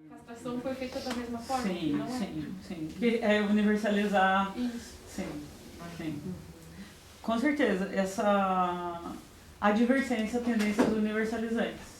castração foi feita da mesma forma? Sim, não sim. Que é universalizar. Isso. Sim. Com certeza, essa advertência, a tendência dos universalizantes.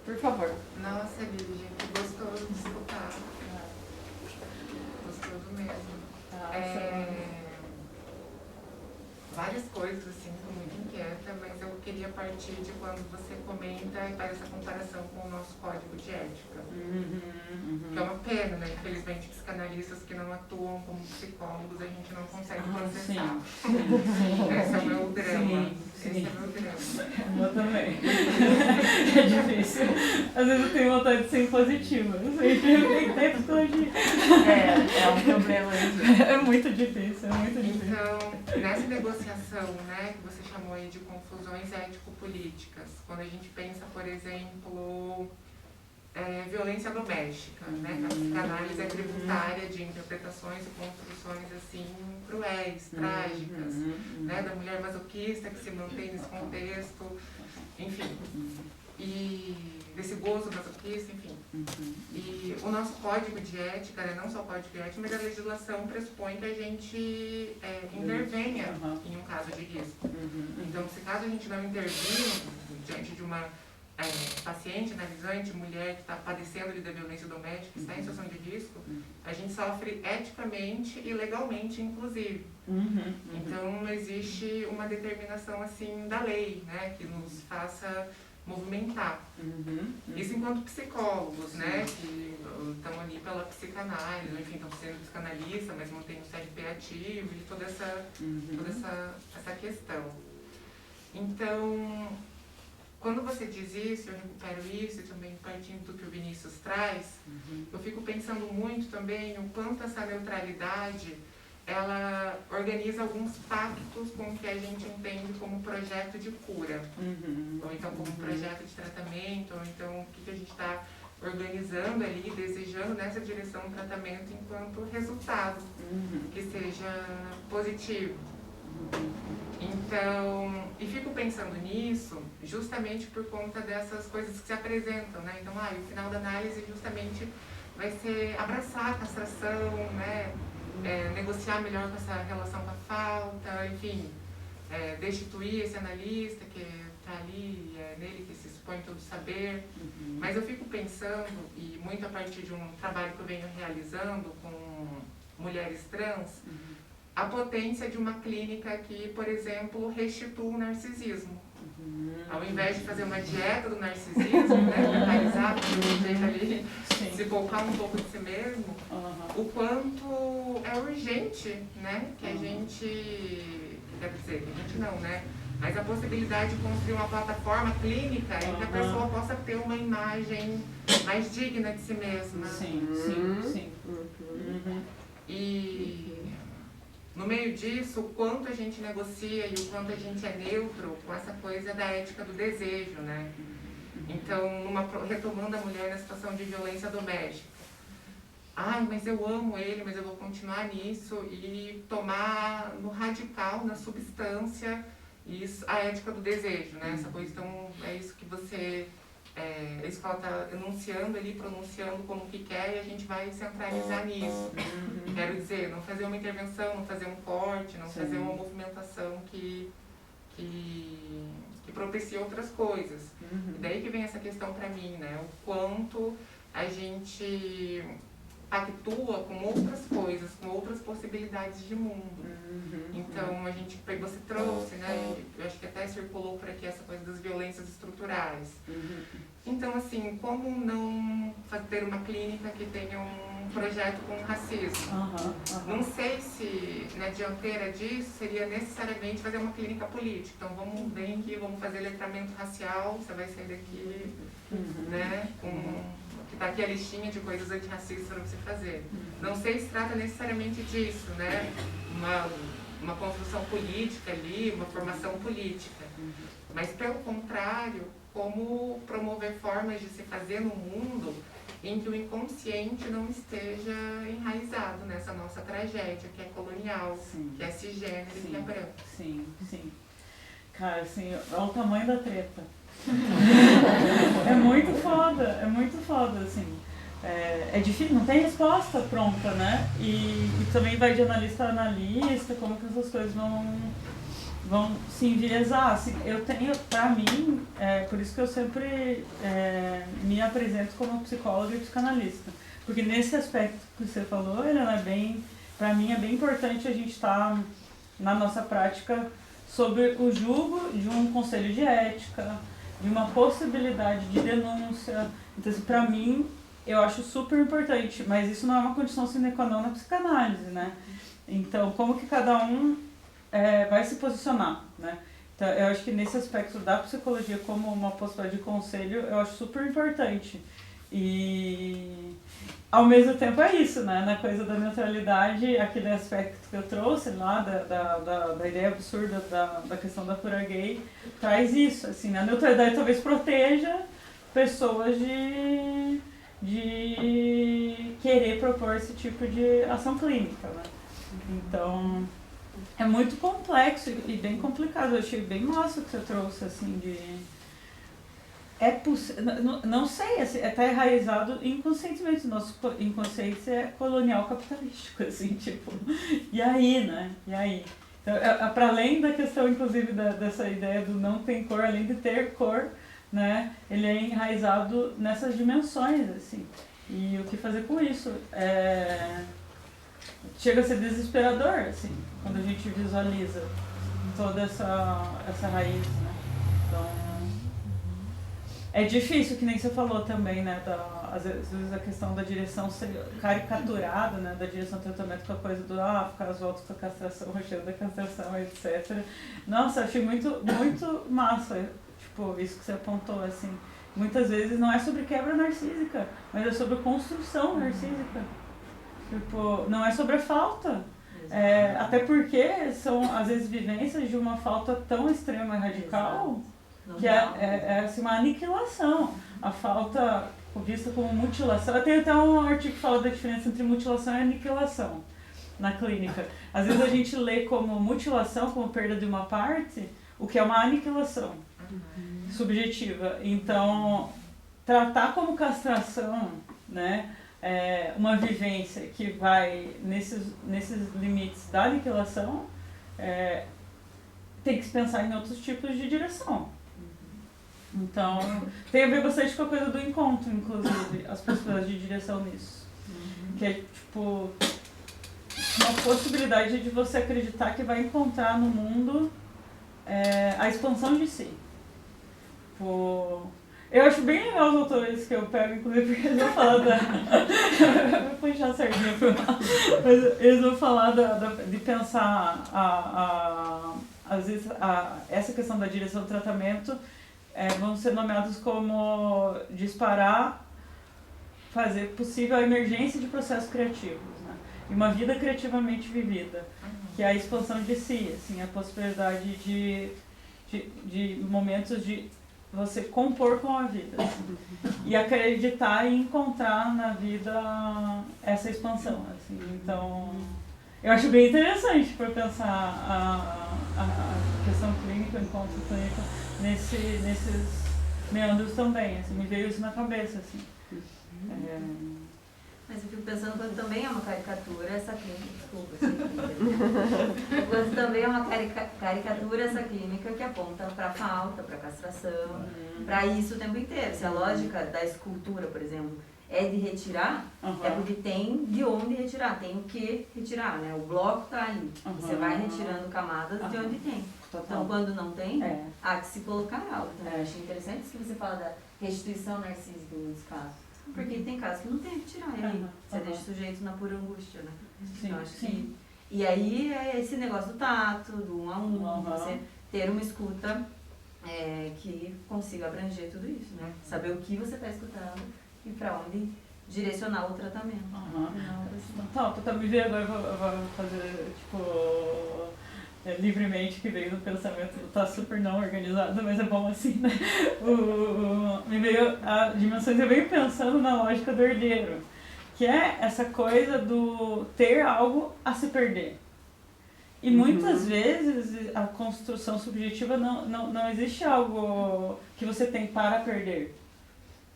Por favor. Nossa, Lili, gente, gostoso de escutar. Gostoso mesmo. Várias coisas, assim, estou muito inquieta, mas eu queria partir de quando você comenta e faz essa comparação com o nosso código de ética. Que é uma pena, né? Infelizmente, psicanalistas que não atuam como psicólogos, a gente não consegue processar. Esse é o meu drama. Esse é o meu drama. O meu também. É difícil. Às vezes eu tenho vontade de ser impositiva. Eu sei que eu tenho que ter psicologia. É um problema mesmo. É muito difícil, Então, nessa negociação, né, que você chamou aí de confusões ético-políticas, quando a gente pensa, por exemplo, violência doméstica, né, que a psicanálise é tributária de interpretações e construções assim cruéis, trágicas, né, da mulher masoquista que se mantém nesse contexto, enfim, e desse gozo masoquista, enfim. E o nosso código de ética, né, não só o código de ética, mas a legislação pressupõe que a gente intervenha em um caso de risco. Então, se caso a gente não intervir diante de uma paciente, analisante, mulher que está padecendo da violência doméstica, que está em situação de risco, a gente sofre eticamente e legalmente, inclusive. Então, não existe uma determinação assim da lei, né, que nos faça movimentar. Isso enquanto psicólogos, né, que estão ali pela psicanálise, ou enfim, estão sendo psicanalistas, mas mantêm o CRP ativo e toda essa questão. Então, quando você diz isso, eu recupero isso, e também partindo do que o Vinícius traz, eu fico pensando muito também o quanto essa neutralidade ela organiza alguns pactos com o que a gente entende como projeto de cura, ou então como projeto de tratamento, ou então o que a gente está organizando ali, desejando nessa direção do tratamento enquanto resultado, que seja positivo. Então, e fico pensando nisso justamente por conta dessas coisas que se apresentam, né? Então, o final da análise justamente vai ser abraçar a castração, né? Negociar melhor com essa relação com a falta, enfim, destituir esse analista que está ali, nele que se expõe todo o saber. Mas eu fico pensando, e muito a partir de um trabalho que eu venho realizando com mulheres trans, a potência de uma clínica que, por exemplo, restitua o narcisismo. Ao invés de fazer uma dieta do narcisismo, né, mentalizar, ali, se poupar um pouco de si mesmo, o quanto é urgente, né, que a gente, quer dizer, que a gente não, né, mas a possibilidade de construir uma plataforma clínica em que a pessoa possa ter uma imagem mais digna de si mesma. Sim. E no meio disso, o quanto a gente negocia e o quanto a gente é neutro com essa coisa da ética do desejo, né? Então, retomando a mulher na situação de violência doméstica. Mas eu amo ele, mas eu vou continuar nisso e tomar no radical, na substância, isso, a ética do desejo, né? Essa coisa, então, é isso que você... isso que ela está enunciando ali, pronunciando como que quer, e a gente vai centralizar nisso. Quero dizer, não fazer uma intervenção, não fazer um corte, não fazer uma movimentação que propicie outras coisas. E daí que vem essa questão para mim, né? O quanto a gente pactua com outras coisas, com outras possibilidades de mundo. Então, você trouxe, né? Eu acho que até circulou por aqui essa coisa das violências estruturais. Então, assim, como não ter uma clínica que tenha um projeto com racismo? Não sei se na dianteira disso seria necessariamente fazer uma clínica política. Então, vamos bem aqui, vamos fazer letramento racial, você vai sair daqui, né, que está aqui a listinha de coisas antirracistas para você fazer. Não sei se trata necessariamente disso, né? Uma construção política ali, uma formação política. Mas, pelo contrário, como promover formas de se fazer no mundo em que o inconsciente não esteja enraizado nessa nossa tragédia, que é colonial, que é cisgênero e que é branco. Sim. Cara, assim, olha o tamanho da treta. É muito foda, assim. É difícil, não tem resposta pronta, né? E também vai de analista a analista, como que essas coisas vão se enviesar. Assim, eu tenho, pra mim, por isso que eu sempre me apresento como psicóloga e psicanalista. Porque nesse aspecto que você falou, Helena, pra mim é bem importante a gente estar na nossa prática sobre o julgo de um conselho de ética, de uma possibilidade de denúncia. Então, assim, pra mim, eu acho super importante, mas isso não é uma condição sine qua non na psicanálise, né? Então, como que cada um vai se posicionar, né? Então, eu acho que nesse aspecto da psicologia como uma possibilidade de conselho, eu acho super importante. E, ao mesmo tempo, é isso, né? Na coisa da neutralidade, aquele aspecto que eu trouxe lá, da ideia absurda da questão da cura gay, traz isso, assim, a neutralidade talvez proteja pessoas de querer propor esse tipo de ação clínica, né? Então, é muito complexo e bem complicado. Eu achei bem massa o que você trouxe, assim, não sei, assim, tá enraizado inconscientemente. Nosso inconsciente é colonial capitalístico, assim, tipo, e aí, né? E aí? Então, para além da questão, inclusive, dessa ideia do não tem cor, além de ter cor, né? Ele é enraizado nessas dimensões, assim. E o que fazer com isso? Chega a ser desesperador, assim, quando a gente visualiza toda essa raiz, né? Então, é difícil, que nem você falou também, né? Às vezes a questão da direção ser caricaturada, né? Da direção do tratamento com a coisa do ficar às voltas com a castração, rocheiro da castração, etc. Nossa, achei muito, muito massa, tipo, isso que você apontou, assim. Muitas vezes não é sobre quebra narcísica, mas é sobre construção narcísica. Tipo, não é sobre a falta. Até porque são, às vezes, vivências de uma falta tão extrema e radical que é assim, uma aniquilação. A falta vista como mutilação. Tem até um artigo que fala da diferença entre mutilação e aniquilação na clínica. Às vezes a gente lê como mutilação, como perda de uma parte, o que é uma aniquilação subjetiva. Então, tratar como castração, né, uma vivência que vai nesses limites da aniquilação, tem que se pensar em outros tipos de direção. Então, tem a ver bastante com a coisa do encontro, inclusive, as possibilidades de direção nisso. Que é, tipo, uma possibilidade de você acreditar que vai encontrar no mundo a expansão de si. Tipo, eu acho bem legal os autores que eu pego, inclusive, porque eles vão falar eu vou puxar a sardinha pro lado. Mas eles vão falar de pensar, às vezes, essa questão da direção do tratamento, vão ser nomeados como fazer possível a emergência de processos criativos, né? E uma vida criativamente vivida, que é a expansão de si, assim, a possibilidade de momentos de você compor com a vida e acreditar e encontrar na vida essa expansão, assim. Então, eu acho bem interessante para pensar a questão clínica, o encontro clínico nesses meandros também, assim, me veio isso na cabeça, assim. Mas eu fico pensando quando também é uma caricatura essa clínica, quando também é uma caricatura essa clínica que aponta para a falta, para a castração, para isso o tempo inteiro. Se a lógica da escultura, por exemplo, é de retirar, é porque tem de onde retirar, tem o que retirar, né? O bloco está ali, você vai retirando camadas de onde tem. Então, quando não tem, há que se colocar algo. Então, eu achei interessante isso que você fala da restituição narcísica em muitos casos. Porque tem casos que não tem que tirar, você deixa o sujeito na pura angústia, né? Sim, então, acho que... E aí é esse negócio do tato, do 1 a 1, você ter uma escuta que consiga abranger tudo isso, né? Saber o que você está escutando e para onde direcionar o tratamento. Tá, me ver agora, eu vou fazer, tipo, livremente, que veio no pensamento, tá super não organizado, mas é bom assim, né? Me veio a dimensões, eu venho pensando na lógica do herdeiro, que é essa coisa do ter algo a se perder. E muitas vezes a construção subjetiva não existe algo que você tem para perder.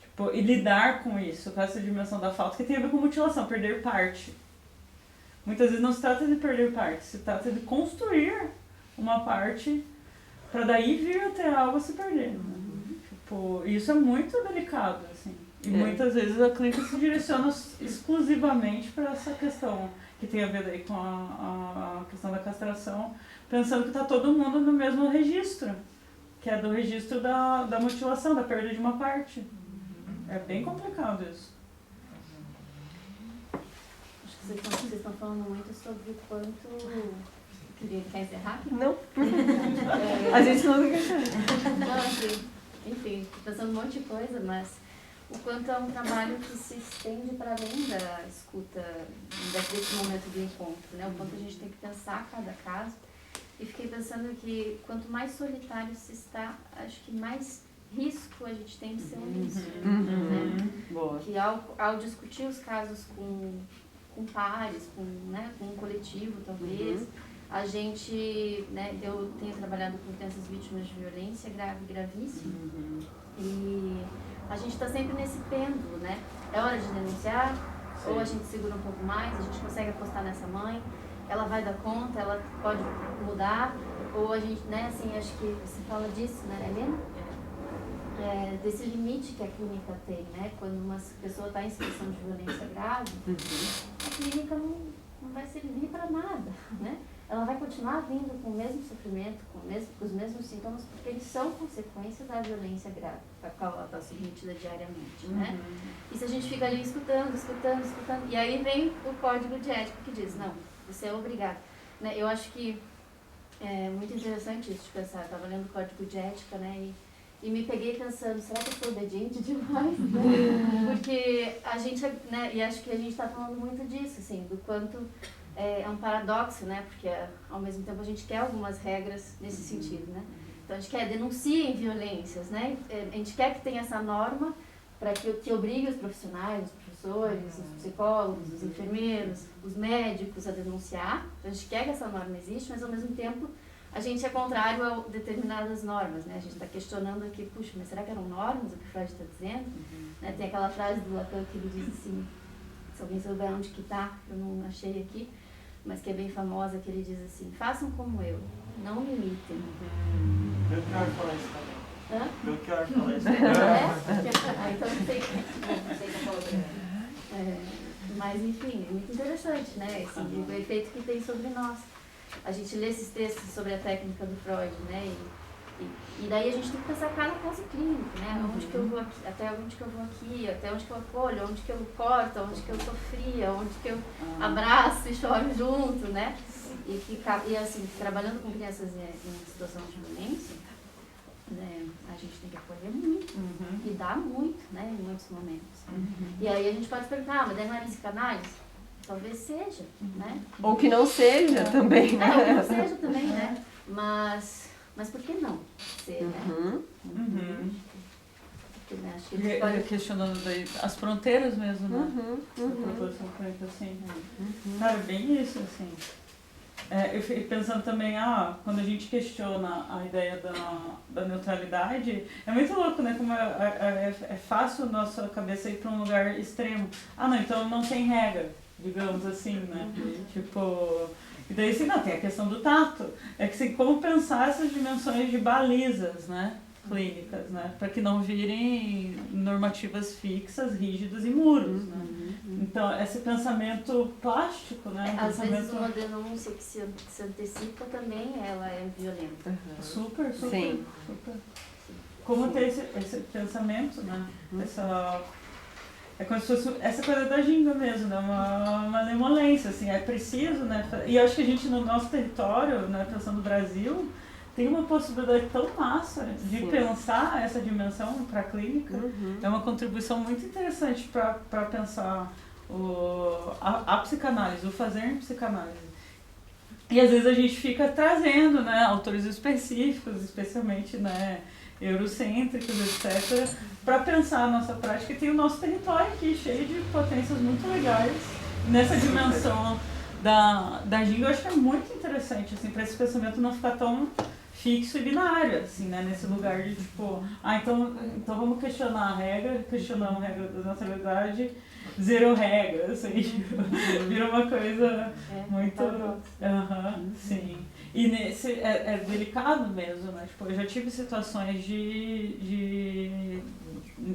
Tipo, e lidar com isso, com essa dimensão da falta, que tem a ver com mutilação, perder parte. Muitas vezes não se trata de perder parte, se trata de construir uma parte para daí vir até algo a se perder. Né? Tipo, isso é muito delicado, assim. E muitas vezes a clínica se direciona exclusivamente para essa questão que tem a ver daí com a questão da castração, pensando que está todo mundo no mesmo registro, que é do registro da mutilação, da perda de uma parte. É bem complicado isso. Acho que vocês estão falando muito sobre o quanto... Quer encerrar? Não. A gente não fica... Não, assim, enfim, pensando um monte de coisa, mas o quanto é um trabalho que se estende para além da escuta, desse momento do encontro, né? O quanto a gente tem que pensar cada caso. E fiquei pensando que quanto mais solitário se está, acho que mais risco a gente tem de ser omisso. Né? Boa. Que ao discutir os casos com pares, com um coletivo talvez, a gente, né, eu tenho trabalhado com crianças vítimas de violência grave, gravíssima, e a gente está sempre nesse pêndulo, né? É hora de denunciar, ou a gente segura um pouco mais, a gente consegue apostar nessa mãe, ela vai dar conta, ela pode mudar, ou a gente, né, assim, acho que você fala disso, né, Helena? Desse limite que a clínica tem, né? Quando uma pessoa está em situação de violência grave, a clínica não vai servir para nada, né? Ela vai continuar vindo com o mesmo sofrimento, com os mesmos sintomas, porque eles são consequência da violência grave, a qual ela está submetida diariamente, né? E se a gente fica ali escutando, e aí vem o código de ética que diz, não, você é obrigado. Né? Eu acho que é muito interessante isso de pensar, eu estava lendo o código de ética, né? E me peguei pensando, será que eu sou obediente demais? Né? Porque a gente, né, e acho que a gente está falando muito disso, assim, do quanto é um paradoxo, né? Porque ao mesmo tempo a gente quer algumas regras nesse sentido, né? Então a gente quer denunciem violências, né? A gente quer que tenha essa norma para que obrigue os profissionais, os professores, os psicólogos, os enfermeiros, os médicos a denunciar. A gente quer que essa norma exista, mas ao mesmo tempo a gente é contrário a determinadas normas, né? A gente está questionando aqui, puxa, mas será que eram normas o que Freud está dizendo? Né? Tem aquela frase do Lacan que ele diz assim, se alguém souber onde que está, eu não achei aqui, mas que é bem famosa, que ele diz assim, façam como eu, não me imitem. Belchior fala isso também. Hã? Belchior fala isso também. Então não sei qual palavra mas enfim, é muito interessante, né? O efeito que tem sobre nós. A gente lê esses textos sobre a técnica do Freud, né? E daí a gente tem que pensar cada caso clínico, né? Onde que eu vou aqui, até onde que eu vou aqui, até onde que eu acolho, onde que eu corto, onde que eu sofria, onde que eu abraço e choro junto, né? E assim, trabalhando com crianças em situação de violência, né, a gente tem que acolher muito e dar muito, né? Em muitos momentos. E aí a gente pode perguntar, mas daí não é psicanálise? Talvez seja, né? Ou que não seja também, né? Ou que não seja também, né? Mas por que não ser, né? Porque, né, acho que a gente pode... Questionando daí as fronteiras mesmo, né? A proposição clínica, assim. Cara, bem isso, assim. Eu fiquei pensando também, quando a gente questiona a ideia da neutralidade, é muito louco, né? Como é fácil nossa cabeça ir para um lugar extremo. Não, então não tem regra, digamos assim, né? Tipo... E daí, assim, não, tem a questão do tato. É que, assim, como pensar essas dimensões de balizas, né? Clínicas, né? Para que não virem normativas fixas, rígidas e muros, né? Então, esse pensamento plástico, né? Às vezes uma denúncia que se antecipa também, ela é violenta. Super. Sim. Super. Como ter esse pensamento, né? É como se fosse essa coisa da ginga mesmo, né? Uma malemolência, assim, é preciso, né? E eu acho que a gente, no nosso território, né, pensando no Brasil, tem uma possibilidade tão massa de pensar essa dimensão para a clínica. É uma contribuição muito interessante para pensar a psicanálise, o fazer psicanálise. E às vezes a gente fica trazendo, né, autores específicos, especialmente, né, eurocêntricos, etc., para pensar a nossa prática. E tem o nosso território aqui, cheio de potências muito legais nessa dimensão da Ginga, eu acho que é muito interessante, assim, para esse pensamento não ficar tão fixo e binário, assim, né? Nesse lugar de, tipo, então vamos questionar a regra, questionamos a regra da nacionalidade, zero regra, assim, vira uma coisa muito... sim. E nesse, é delicado mesmo, né? Tipo, eu já tive situações de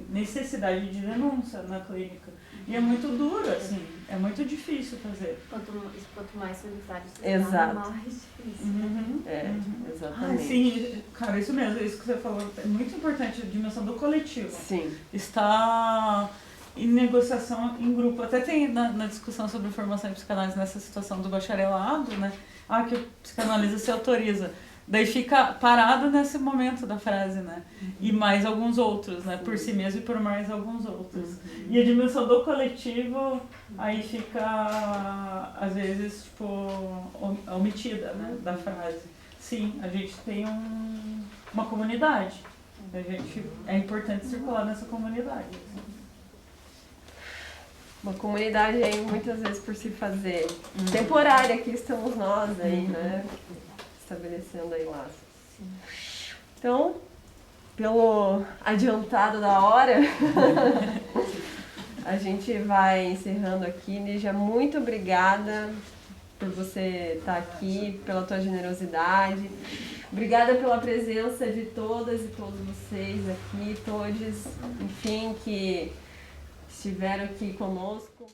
necessidade de denúncia na clínica. E é muito duro, assim, é muito difícil fazer. Quanto mais solitário você Exato. tá, mais difícil. Exatamente. Sim, cara, isso mesmo, isso que você falou, é muito importante, a dimensão do coletivo. Sim. Está em negociação em grupo. Até tem na discussão sobre formação em psicanálise, nessa situação do bacharelado, né? Que o psicanalista se autoriza. Daí fica parado nesse momento da frase, né? E mais alguns outros, né? Por si mesmo e por mais alguns outros. E a dimensão do coletivo aí fica, às vezes, tipo, omitida, né? Da frase. Sim, a gente tem uma comunidade. É importante circular nessa comunidade. Assim. Uma comunidade aí, muitas vezes, por se fazer temporária, aqui estamos nós aí, né? Estabelecendo aí laços. Então, pelo adiantado da hora, a gente vai encerrando aqui. Lígia, muito obrigada por você estar aqui, pela tua generosidade. Obrigada pela presença de todas e todos vocês aqui, todos, enfim, que estiveram aqui conosco.